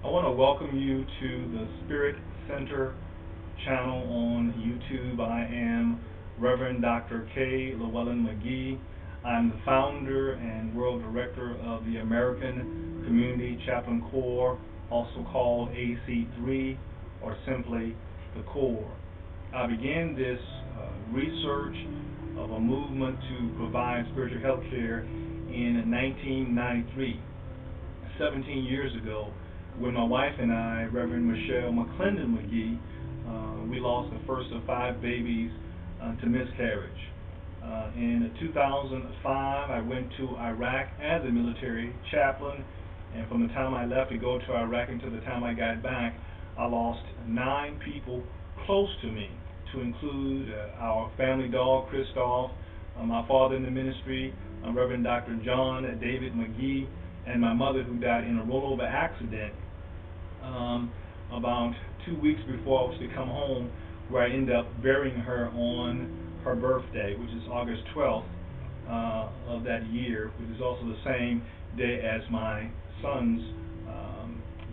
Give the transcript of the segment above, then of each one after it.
I want to welcome you to the Spirit Center channel on YouTube. I am Reverend Dr. K. Llewellyn McGee. I'm the founder and world director of the American Community Chaplain Corps, also called AC3, or simply the Corps. I began this research of a movement to provide spiritual health care in 1993, 17 years ago, when my wife and I, Reverend Michelle McClendon McGee, we lost the first of 5 babies to miscarriage. In 2005, I went to Iraq as a military chaplain, and from the time I left to go to Iraq until the time I got back, I lost 9 people close to me, to include our family dog, Christoph, my father in the ministry, Reverend Dr. John David McGee, and my mother, who died in a rollover accident about 2 weeks before I was to come home, where I ended up burying her on her birthday, which is August 12th of that year, which is also the same day as my son's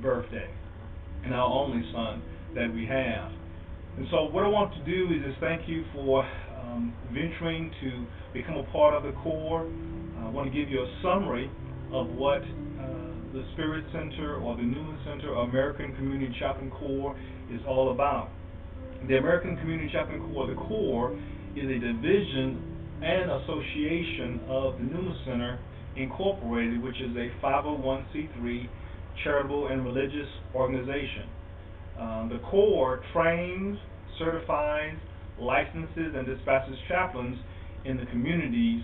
birthday, and our only son that we have. And so what I want to do is just thank you for venturing to become a part of the Corps. I want to give you a summary of what the Spirit Center, or the Pneuma Center, or American Community Chaplain Corps is all about. The American Community Chaplain Corps, the Corps, is a division and association of the Pneuma Center Incorporated, which is a 501c3 charitable and religious organization. The Corps trains, certifies, licenses, and dispatches chaplains in the communities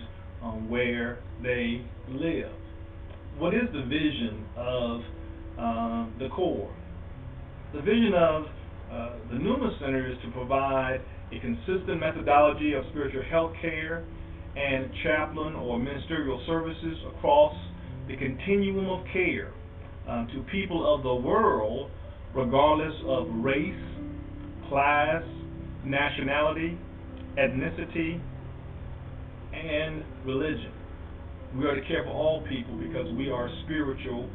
where they live. What is the vision of the Corps? The vision of the Pneuma Center is to provide a consistent methodology of spiritual health care and chaplain or ministerial services across the continuum of care to people of the world, regardless of race, class, nationality, ethnicity, and religion. We are to care for all people because we are spiritual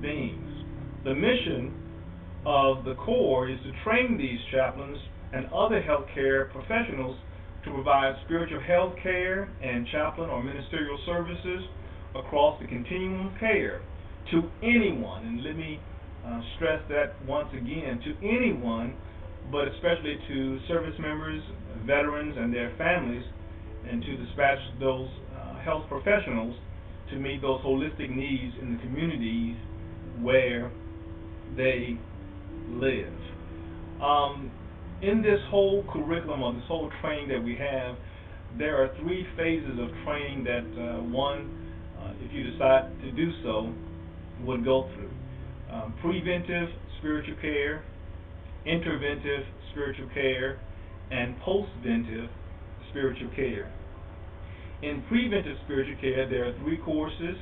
beings. The mission of the Corps is to train these chaplains and other healthcare professionals to provide spiritual health care and chaplain or ministerial services across the continuum of care to anyone, and let me stress that once again, to anyone, but especially to service members, veterans, and their families, and to dispatch those health professionals to meet those holistic needs in the communities where they live. In this whole curriculum, or this whole training that we have, there are 3 phases of training that one, if you decide to do so, would go through. Preventive spiritual care, interventive spiritual care, and postventive spiritual care. In preventive spiritual care, there are 3 courses,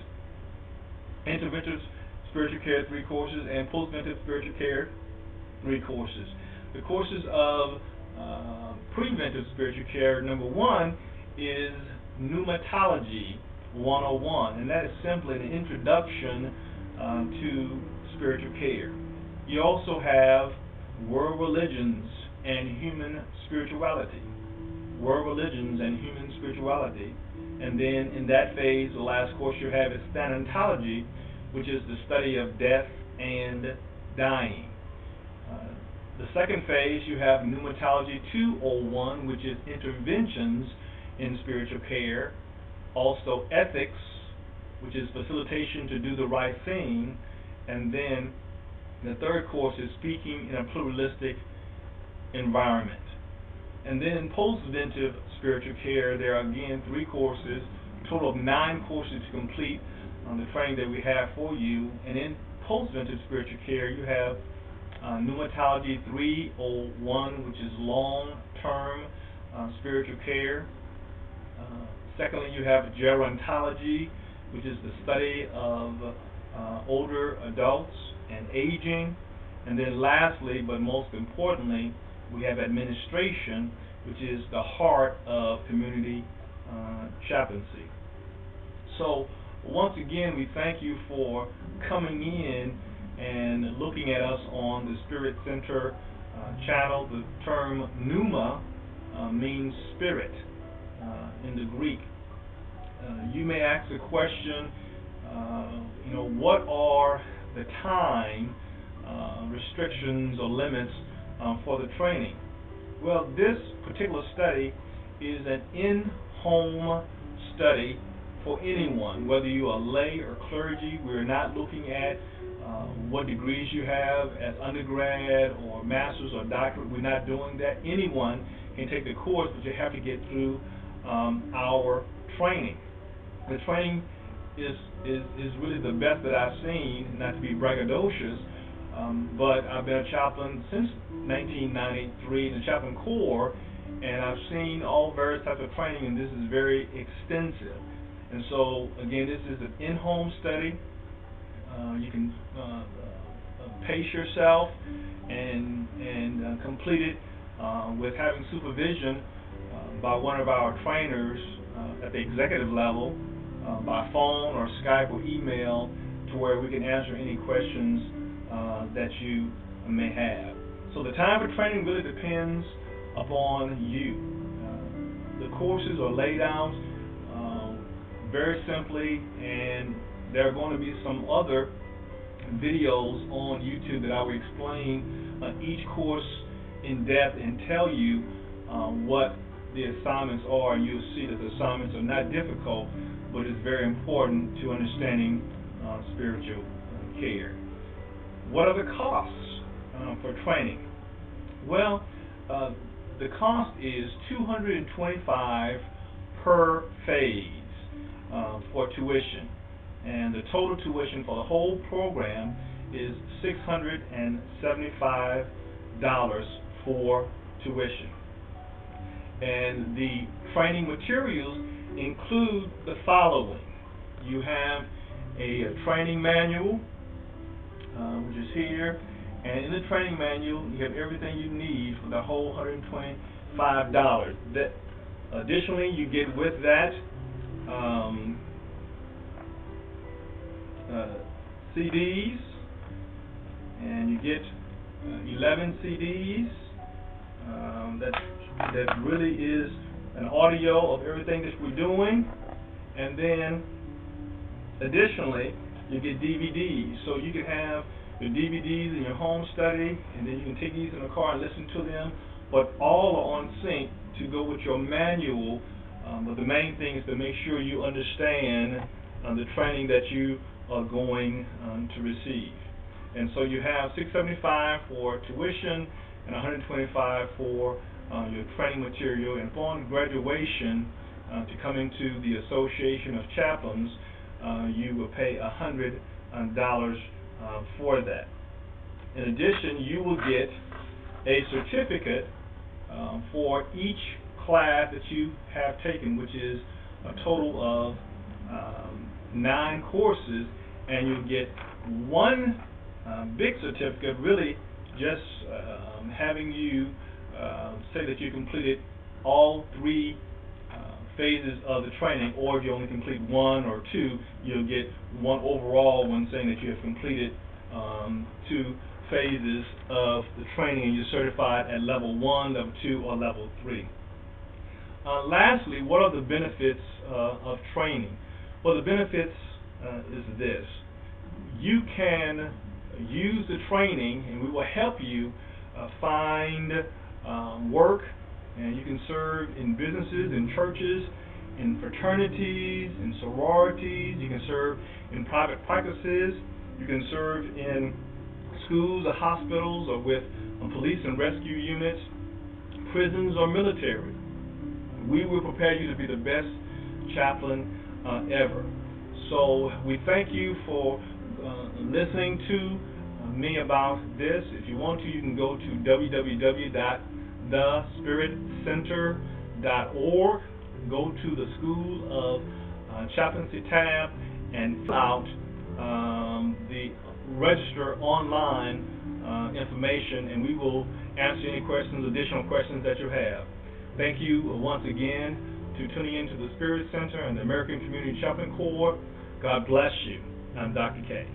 interventive spiritual care 3 courses, and postventive spiritual care 3 courses. The courses of preventive spiritual care, number 1 is Pneumatology 101, and that is simply an introduction to spiritual care. You also have World Religions and Human Spirituality. World Religions and Human Spirituality. And then in that phase, the last course you have is Thanatology, which is the study of death and dying. The second phase, you have Pneumatology 201, which is interventions in spiritual care. Also ethics, which is facilitation to do the right thing. And then the third course is speaking in a pluralistic environment. And then in postventive spiritual care, there are again 3 courses, a total of 9 courses to complete on the training that we have for you. And in postventive spiritual care, you have Pneumatology 301, which is long-term spiritual care. Secondly, you have gerontology, which is the study of older adults and aging. And then lastly, but most importantly, we have administration, which is the heart of community chaplaincy. So once again, we thank you for coming in and looking at us on the Spirit Center channel. The term pneuma means spirit in the Greek. You may ask the question, what are the time restrictions or limits for the training? Well, this particular study is an in-home study for anyone, whether you are lay or clergy. We're not looking at what degrees you have as undergrad or master's or doctorate. We're not doing that. Anyone can take the course, but you have to get through our training. The training is really the best that I've seen, not to be braggadocious, but I've been a chaplain since 1993 in the Chaplain Corps, and I've seen all various types of training, and this is very extensive. And so, again, this is an in-home study. You can pace yourself and complete it with having supervision by one of our trainers at the executive level, by phone or Skype or email, to where we can answer any questions that you may have. So the time for training really depends upon you. The courses are laid out very simply, and there are going to be some other videos on YouTube that I will explain each course in depth and tell you what the assignments are, and you'll see that the assignments are not difficult, but it's very important to understanding spiritual care. What are the costs for training? Well, the cost is $225 per phase for tuition, and the total tuition for the whole program is $675 for tuition. And the training materials include the following. You have a training manual, which is here, and in the training manual you have everything you need for the whole $125. Additionally, you get with that CDs, and you get 11 CDs. That really is an audio of everything that we're doing, and then additionally you get DVDs, so you can have the DVDs in your home study, and then you can take these in the car and listen to them, but all are on sync to go with your manual. But the main thing is to make sure you understand the training that you are going to receive. And so you have $675 for tuition and $125 for your training material. And upon graduation, to come into the Association of Chaplains, you will pay $100 for that. In addition, you will get a certificate for each class that you have taken, which is a total of 9 courses, and you'll get one big certificate, really just having you say that you completed all 3 phases of the training, or if you only complete 1 or 2, you'll get one overall one saying that you have completed 2 phases of the training, and you're certified at level 1, level 2, or level 3. Lastly, what are the benefits of training? Well, the benefits is this. You can use the training, and we will help you find work, and you can serve in businesses, in churches, in fraternities, in sororities. You can serve in private practices. You can serve in schools or hospitals, or with police and rescue units, prisons, or military. We will prepare you to be the best chaplain ever. So we thank you for listening to me about this. If you want to, you can go to www.thespiritcenter.org, go to the School of Chaplaincy tab, and fill out the register online information, and we will answer any questions, additional questions that you have. Thank you once again to tuning into the Spirit Center and the American Community Chaplain Corps. God bless you. I'm Dr. K.